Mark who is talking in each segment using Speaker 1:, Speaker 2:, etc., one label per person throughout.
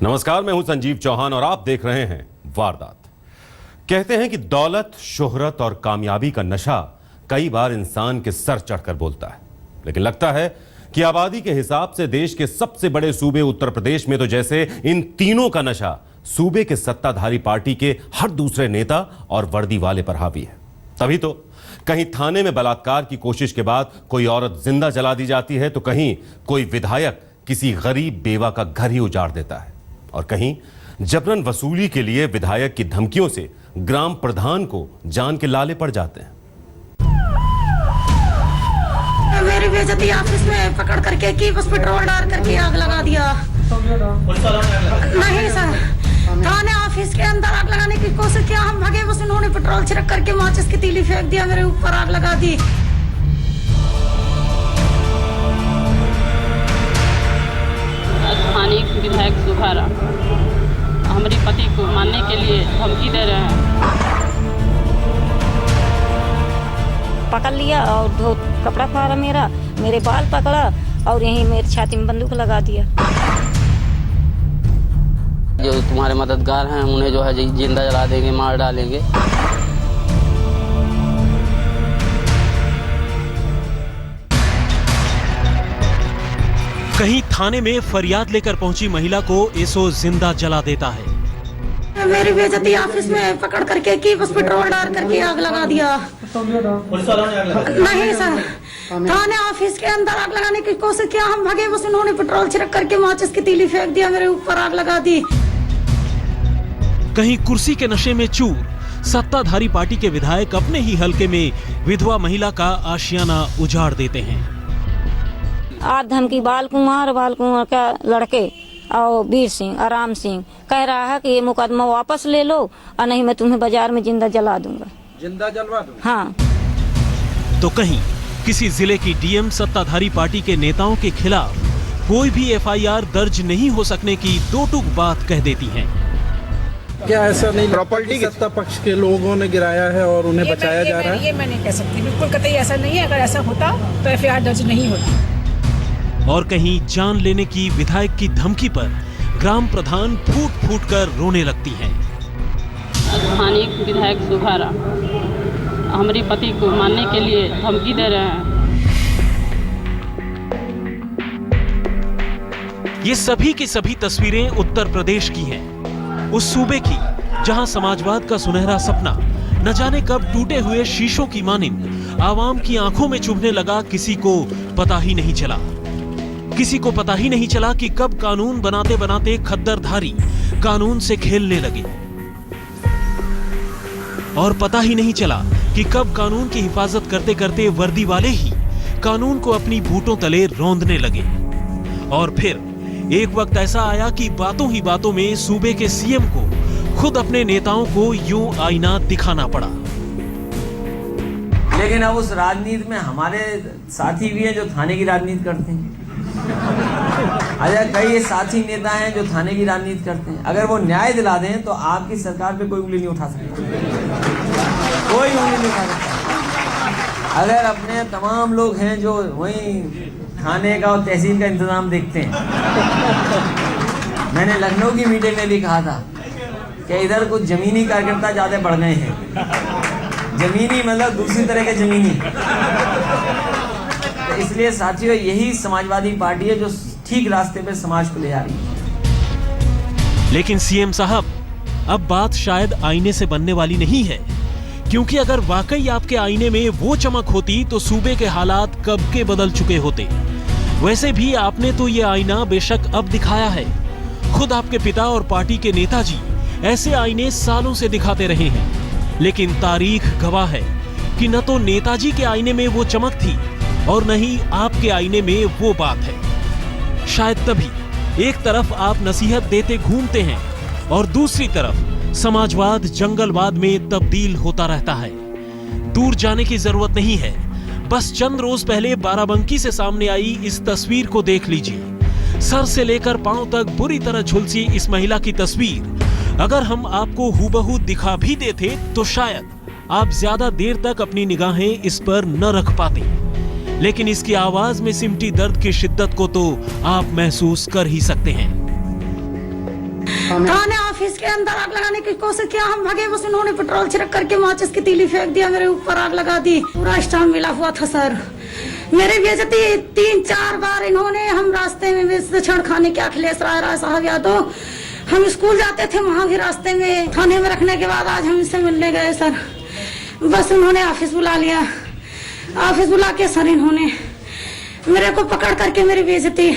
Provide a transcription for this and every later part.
Speaker 1: नमस्कार, मैं हूं संजीव चौहान और आप देख रहे हैं वारदात। कहते हैं कि दौलत, शोहरत और कामयाबी का नशा कई बार इंसान के सर चढ़कर बोलता है, लेकिन लगता है कि आबादी के हिसाब से देश के सबसे बड़े सूबे उत्तर प्रदेश में तो जैसे इन तीनों का नशा सूबे के सत्ताधारी पार्टी के हर दूसरे नेता और वर्दी वाले पर हावी है। तभी तो कहीं थाने में बलात्कार की कोशिश के बाद कोई औरत जिंदा जला दी जाती है, तो कहीं कोई विधायक किसी गरीब बेवा का घर ही उजाड़ देता है, और कहीं जबरन वसूली के लिए विधायक की धमकियों से ग्राम प्रधान को जान के लाले पड़ जाते हैं।
Speaker 2: मेरी बेइज्जती ऑफिस में पकड़ करके की बस पेट्रोल डाल करके आग लगा दिया। नहीं सर, थाने ऑफिस के अंदर आग लगाने की कोशिश किया, हम भागे, बस उन्होंने पेट्रोल छिड़क करके माचिस की तीली फेंक दिया, मेरे ऊपर आग लगा दी।
Speaker 3: स्थानीय विधायक सुभारा हमारे पति को मारने के लिए धमकी दे रहे हैं।
Speaker 4: पकड़ लिया और दो कपड़ा फाड़ा, मेरे बाल पकड़ा और यहीं मेरी छाती में बंदूक लगा दिया।
Speaker 3: जो तुम्हारे मददगार हैं उन्हें जो है जिंदा जला देंगे, मार डालेंगे।
Speaker 5: कहीं थाने में फरियाद लेकर पहुंची महिला को एसओ जिंदा जला देता है।
Speaker 2: मेरी बेइज्जती ऑफिस में पकड़ करके की बस पेट्रोल डाल करके आग लगा दिया। नहीं सर, थाने ऑफिस के अंदर आग लगाने की कोशिश किया, हम भागे, बस उन्होंने पेट्रोल छिड़क करके माचिस की तीली फेंक दिया, मेरे ऊपर आग लगा दी।
Speaker 5: कहीं कुर्सी के नशे में चूर सत्ताधारी पार्टी के विधायक अपने ही हलके में विधवा महिला का आशियाना उजाड़ देते हैं।
Speaker 4: आज धमकी बाल कुंवर का लड़के और वीर सिंह, आराम सिंह कह रहा है कि ये मुकदमा वापस ले लो और नहीं मैं तुम्हें बाजार में जिंदा जला दूंगा।
Speaker 6: जिंदा जलवा दूंगा?
Speaker 4: हाँ।
Speaker 5: तो कहीं किसी जिले की डीएम सत्ताधारी पार्टी के नेताओं के खिलाफ कोई भी एफआईआर दर्ज नहीं हो सकने की दो टूक बात कह देती हैं।
Speaker 6: क्या ऐसा नहीं, प्रॉपर्टी सत्ता पक्ष के लोगों ने गिराया है और उन्हें बचाया जा रहा है?
Speaker 7: ये मैं नहीं कह सकती, बिल्कुल कतई ऐसा नहीं है। अगर ऐसा होता तो एफआईआर दर्ज नहीं होती।
Speaker 5: और कहीं जान लेने की विधायक की धमकी पर ग्राम प्रधान फूट फूट कर रोने लगती हैं।
Speaker 3: स्थानीय विधायक सुभारा हमारे पति को मारने के लिए धमकी दे रहे हैं।
Speaker 5: ये सभी की सभी तस्वीरें उत्तर प्रदेश की हैं, उस सूबे की जहां समाजवाद का सुनहरा सपना न जाने कब टूटे हुए शीशों की मानिंद आवाम की आंखों में चुभने लगा। किसी को पता ही नहीं चला, किसी को पता ही नहीं चला कि कब कानून बनाते बनाते खद्दरधारी कानून से खेलने लगे, और पता ही नहीं चला कि कब कानून की हिफाजत करते करते वर्दी वाले ही कानून को अपनी बूटों तले रौंदने लगे। और फिर एक वक्त ऐसा आया कि बातों ही बातों में सूबे के सीएम को खुद अपने नेताओं को यूं आईना दिखाना पड़ा।
Speaker 8: लेकिन अब उस राजनीति में हमारे साथी भी हैं जो थाने की राजनीति करते हैं। अच्छा, कई साथी नेता हैं जो थाने की राजनीति करते हैं। अगर वो न्याय दिला दें तो आपकी सरकार पे कोई उंगली नहीं उठा सकता, कोई उंगली नहीं उठा सकता। अगर अपने तमाम लोग हैं जो वहीं थाने का और तहसील का इंतजाम देखते हैं। मैंने लखनऊ की मीटिंग में भी कहा था कि इधर कुछ जमीनी कार्यकर्ता ज्यादा बढ़ गए हैं। जमीनी मतलब दूसरी तरह के जमीनी। तो इसलिए साथियों, यही समाजवादी पार्टी है जो ठीक रास्ते पे समाज को ले आ रही है।
Speaker 5: लेकिन सीएम साहब, अब बात शायद आईने से बनने वाली नहीं है, क्योंकि अगर वाकई आपके आईने में वो चमक होती तो सूबे के हालात कब के बदल चुके होते। वैसे भी आपने तो ये आईना बेशक अब दिखाया है, खुद आपके पिता और पार्टी के नेताजी ऐसे आईने सालों से दिखाते रहे हैं, लेकिन तारीख गवाह है कि न तो नेताजी के आईने में वो चमक थी और न ही आपके आईने में वो बात है। शायद तभी एक तरफ आप नसीहत देते घूमते हैं और दूसरी तरफ समाजवाद जंगलवाद में तब्दील होता रहता है। दूर जाने की जरूरत नहीं है, बस चंद रोज पहले बाराबंकी से सामने आई इस तस्वीर को देख लीजिए। सर से लेकर पांव तक बुरी तरह झुलसी इस महिला की तस्वीर अगर हम आपको हूबहू दिखा भी देते तो शायद आप ज्यादा देर तक अपनी निगाहें इस पर न रख पाते। लेकिन इसकी आवाज में सिमटी दर्द की शिद्दत को तो आप महसूस कर ही सकते हैं।
Speaker 2: थाने ऑफिस के अंदर आग लगाने की कोशिश किया, हम भागे, बस उन्होंने पेट्रोल छिड़क करके माचिस की तीली फेंक दिया, मेरे ऊपर आग लगा दी। पूरा स्टाफ मिला हुआ था सर, मेरी बेइज्जती 3-4 बार इन्होंने। हम रास्ते में छेड़खानी के अखिलेश राय साहब यादव, हम स्कूल जाते थे वहाँ भी रास्ते में थाने में रखने के बाद आज हम इससे मिलने गए सर, बस उन्होंने ऑफिस बुला लिया। ऑफिस बुला के सर इन्होंने मेरे को पकड़ करके मेरी बेइज्जती।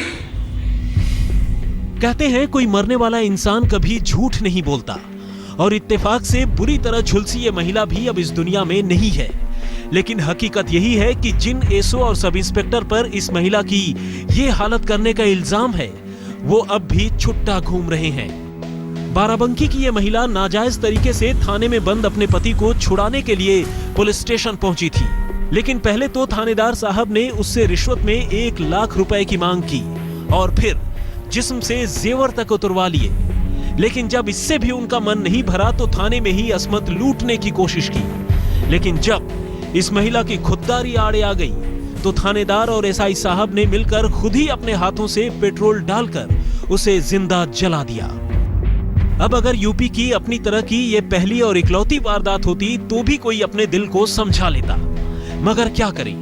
Speaker 5: कहते हैं कोई मरने वाला इंसान कभी झूठ नहीं बोलता, और इत्तेफाक से बुरी तरह झुलसी ये महिला भी अब इस दुनिया में नहीं है। लेकिन हकीकत यही है कि जिन एसओ और सब इंस्पेक्टर पर इस महिला की ये हालत करने का इल्जाम है, वो अब भी छुट्टा घूम रहे हैं। बाराबंकी की ये महिला नाजायज तरीके से थाने में बंद अपने पति को छुड़ाने के लिए पुलिस स्टेशन पहुंची थी। लेकिन पहले तो थानेदार साहब ने उससे रिश्वत में 1 लाख रुपए की मांग की और फिर जिस्म से जेवर तक उतरवा लिए। लेकिन जब इससे भी उनका मन नहीं भरा तो थाने में ही असमत लूटने की कोशिश की। लेकिन जब इस महिला की खुददारी आड़े आ गई तो थानेदार और एसआई साहब ने मिलकर खुद ही अपने हाथों से पेट्रोल डालकर उसे जिंदा जला दिया। अब अगर यूपी की अपनी तरह की ये पहली और इकलौती वारदात होती तो भी कोई अपने दिल को समझा लेता, मगर क्या करें,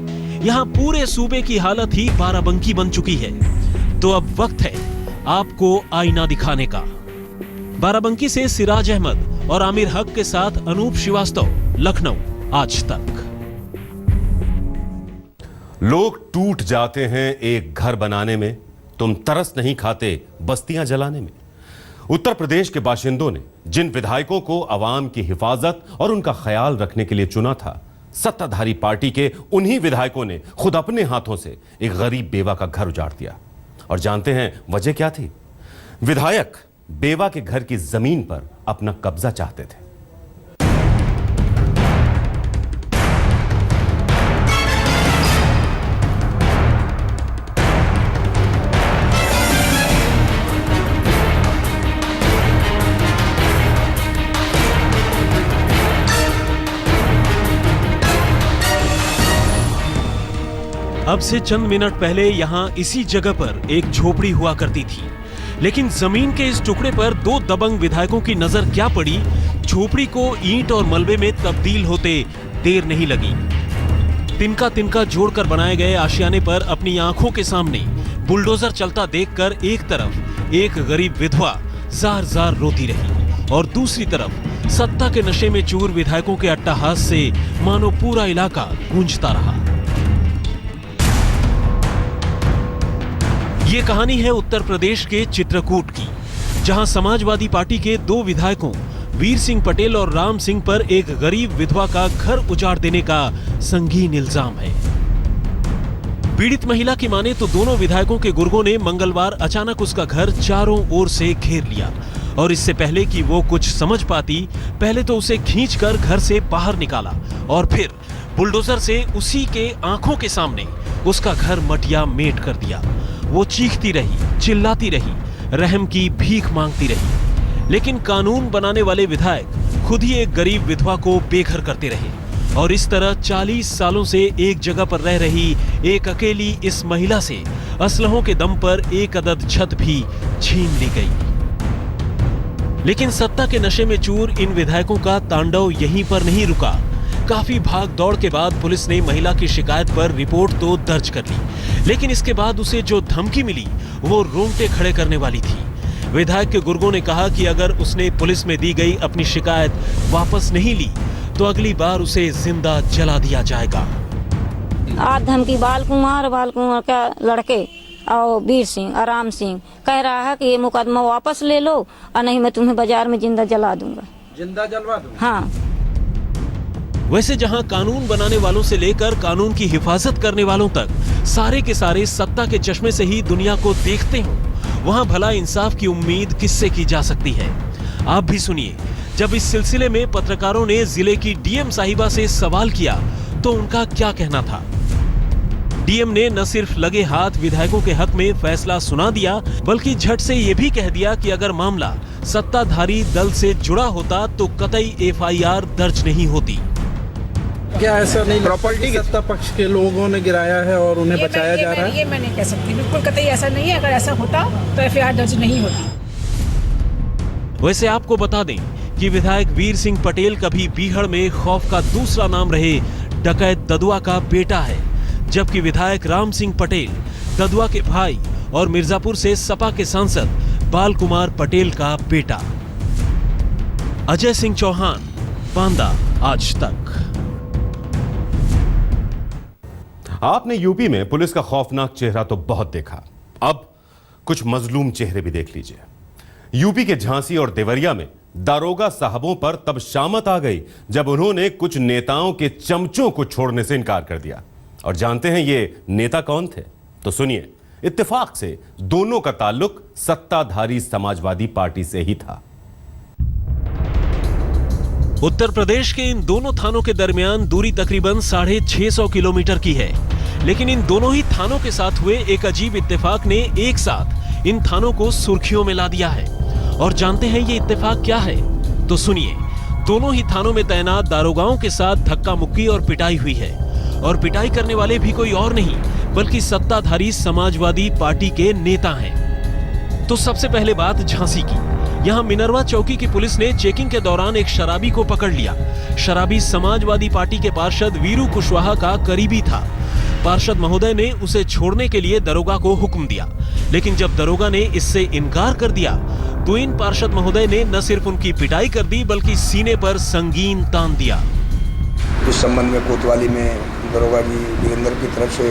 Speaker 5: यहाँ पूरे सूबे की हालत ही बाराबंकी बन चुकी है। तो अब वक्त है आपको आईना दिखाने का। बाराबंकी से सिराज अहमद और आमिर हक के साथ अनूप श्रीवास्तव, लखनऊ, आज तक।
Speaker 1: लोग टूट जाते हैं एक घर बनाने में, तुम तरस नहीं खाते बस्तियां जलाने में। उत्तर प्रदेश के बाशिंदों ने जिन विधायकों को आवाम की हिफाजत और उनका ख्याल रखने के लिए चुना था, सत्ताधारी पार्टी के उन्हीं विधायकों ने खुद अपने हाथों से एक गरीब बेवा का घर उजाड़ दिया। और जानते हैं वजह क्या थी? विधायक बेवा के घर की जमीन पर अपना कब्जा चाहते थे।
Speaker 5: अब से चंद मिनट पहले यहाँ इसी जगह पर एक झोपड़ी हुआ करती थी, लेकिन जमीन के इस टुकड़े पर 2 दबंग विधायकों की नजर क्या पड़ी, झोपड़ी को ईंट और मलबे में तब्दील होते देर नहीं लगी। तिनका तिनका जोड़कर बनाए गए आशियाने पर अपनी आंखों के सामने बुलडोजर चलता देखकर एक तरफ एक गरीब विधवा जार जार रोती रही और दूसरी तरफ सत्ता के नशे में चूर विधायकों के अट्टहास से मानो पूरा इलाका गूंजता रहा। ये कहानी है उत्तर प्रदेश के चित्रकूट की, जहां समाजवादी पार्टी के 2 विधायकों वीर सिंह पटेल और राम सिंह पर एक गरीब विधवा का घर उजाड़ देने का संगीन इल्जाम है। पीड़ित महिला की माने तो दोनों विधायकों के गुर्गों ने मंगलवार अचानक उसका घर चारों ओर से घेर लिया और इससे पहले कि वो कुछ समझ पाती, पहले तो उसे खींचकर घर से बाहर निकाला और फिर बुलडोजर से उसी के आंखों के सामने उसका घर मटिया मेट कर दिया। वो चीखती रही, चिल्लाती रही, रहम की भीख मांगती रही, लेकिन कानून बनाने वाले विधायक खुद ही एक गरीब विधवा को बेघर करते रहे और इस तरह 40 सालों से एक जगह पर रह रही एक अकेली इस महिला से असलहों के दम पर एक अदद छत भी छीन ली गई। लेकिन सत्ता के नशे में चूर इन विधायकों का तांडव यहीं पर नहीं रुका। काफी भाग दौड़ के बाद पुलिस ने महिला की शिकायत पर रिपोर्ट तो दर्ज कर ली, लेकिन इसके बाद उसे जो धमकी मिली वो रोंगटे खड़े करने वाली थी। विधायक के गुर्गों ने कहा कि अगर उसने पुलिस में दी गई अपनी शिकायत वापस नहीं ली तो अगली बार उसे जिंदा जला दिया जाएगा।
Speaker 4: आज धमकी बाल कुमार का लड़के और वीर सिंह और राम सिंह कह रहा है कि ये मुकदमा वापस ले लो और नहीं मैं तुम्हें बाजार में जिंदा जला दूंगा।
Speaker 6: जिंदा जलवा दूंगा?
Speaker 4: हाँ।
Speaker 5: वैसे जहां कानून बनाने वालों से लेकर कानून की हिफाजत करने वालों तक सारे के सारे सत्ता के चश्मे से ही दुनिया को देखते हों, वहां भला इंसाफ की उम्मीद किससे की जा सकती है? आप भी सुनिए। जब इस सिलसिले में पत्रकारों ने जिले की डीएम साहिबा से सवाल किया तो उनका क्या कहना था। डीएम ने न सिर्फ लगे हाथ विधायकों के हक में फैसला सुना दिया, बल्कि झट से ये भी कह दिया कि अगर मामला सत्ताधारी दल से जुड़ा होता तो कतई एफआईआर दर्ज नहीं होती।
Speaker 6: क्या ऐसा नहीं, प्रॉपर्टी सत्ता पक्ष के लोगों ने गिराया है और उन्हें बचाया जा रहा है?
Speaker 7: ये मैं नहीं कह सकती, बिल्कुल कतई ऐसा नहीं है। अगर ऐसा होता तो एफआईआर दर्ज नहीं होती।
Speaker 5: वैसे आपको बता दें कि विधायक वीर सिंह पटेल कभी बीहड़ में खौफ का दूसरा नाम रहे डकैत ददुआ का बेटा है, जबकि विधायक राम सिंह पटेल ददुआ के भाई और मिर्जापुर से सपा के सांसद बाल कुमार पटेल का बेटा। अजय सिंह चौहान, बांदा, आज तक।
Speaker 1: आपने यूपी में पुलिस का खौफनाक चेहरा तो बहुत देखा, अब कुछ मजलूम चेहरे भी देख लीजिए। यूपी के झांसी और देवरिया में दारोगा साहबों पर तब शामत आ गई जब उन्होंने कुछ नेताओं के चमचों को छोड़ने से इनकार कर दिया। और जानते हैं ये नेता कौन थे? तो सुनिए, इत्तेफाक से दोनों का ताल्लुक सत्ताधारी समाजवादी पार्टी से ही था।
Speaker 5: उत्तर प्रदेश के इन दोनों थानों के दरमियान दूरी तकरीबन 650 किलोमीटर की है, लेकिन इन दोनों ही थानों के साथ हुए एक अजीब इत्तेफाक ने एक साथ इन थानों को सुर्खियों में ला दिया है। और जानते हैं ये इत्तेफाक क्या है? तो सुनिए, दोनों ही थानों में तैनात दारोगाओं के साथ धक्का मुक्की और पिटाई हुई है, और पिटाई करने वाले भी कोई और नहीं बल्कि सत्ताधारी समाजवादी पार्टी के नेता हैं। तो सबसे पहले बात झांसी की। यहाँ मिनरवा चौकी की पुलिस ने चेकिंग के दौरान एक शराबी को पकड़ लिया। शराबी समाजवादी पार्टी के पार्षद वीरू कुशवाहा का करीबी था। पार्षद महोदय ने उसे छोड़ने के लिए दरोगा को हुक्म दिया, लेकिन जब दरोगा ने इससे इनकार कर दिया तो इन पार्षद महोदय ने न सिर्फ उनकी पिटाई कर दी बल्कि सीने पर संगीन तान दिया।
Speaker 9: इस संबंध में कोतवाली में दरोगा जी वीरेंद्र की तरफ से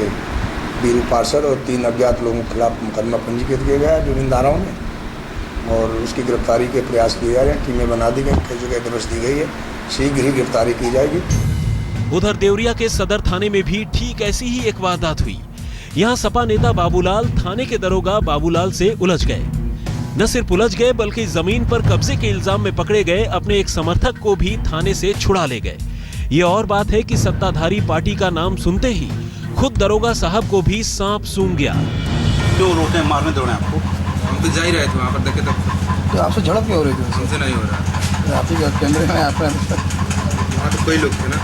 Speaker 9: वीरू पार्षद और 3 अज्ञात लोगों के खिलाफ मुकदमा पंजीकृत किया गया है विभिन्न धाराओं में, और उसकी गिरफ्तारी के प्रयास किए जा रहे हैं। टीमें बना दी गई, कई जगह दबिश दी गई है, शीघ्र ही गिरफ्तारी की जाएगी।
Speaker 5: उधर देवरिया के सदर थाने में भी ठीक ऐसी ही एक वारदात हुई। यहाँ सपा नेता बाबूलाल थाने के दरोगा बाबूलाल से उलझ गए। न सिर्फ उलझ गए बल्कि जमीन पर कब्जे के इल्जाम में पकड़े गए अपने एक समर्थक को भी थाने से छुड़ा ले गए। ये और बात है कि सत्ताधारी पार्टी का नाम सुनते ही खुद दरोगा साहब को भी सांप सूंघ गया।
Speaker 10: जो रोकने मारने दौड़े आपको? हम तो जा ही रहे थे वहाँ पर, देखे तो
Speaker 9: आपसे झड़प क्यों हो रही थी?
Speaker 10: हमसे नहीं हो रहा।
Speaker 9: आप ही कैमरे में
Speaker 10: वहाँ तो कोई लोग थे ना।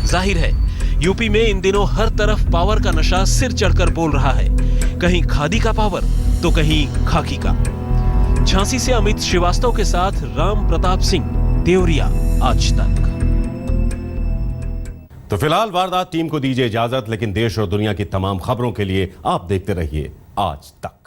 Speaker 5: जाहिर है यूपी में इन दिनों हर तरफ पावर का नशा सिर चढ़कर बोल रहा है, कहीं खादी का पावर तो कहीं खाकी का। झांसी से अमित श्रीवास्तव के साथ राम प्रताप सिंह, देवरिया, आज तक।
Speaker 1: तो फिलहाल वारदात टीम को दीजिए इजाजत, लेकिन देश और दुनिया की तमाम खबरों के लिए आप देखते रहिए आज तक।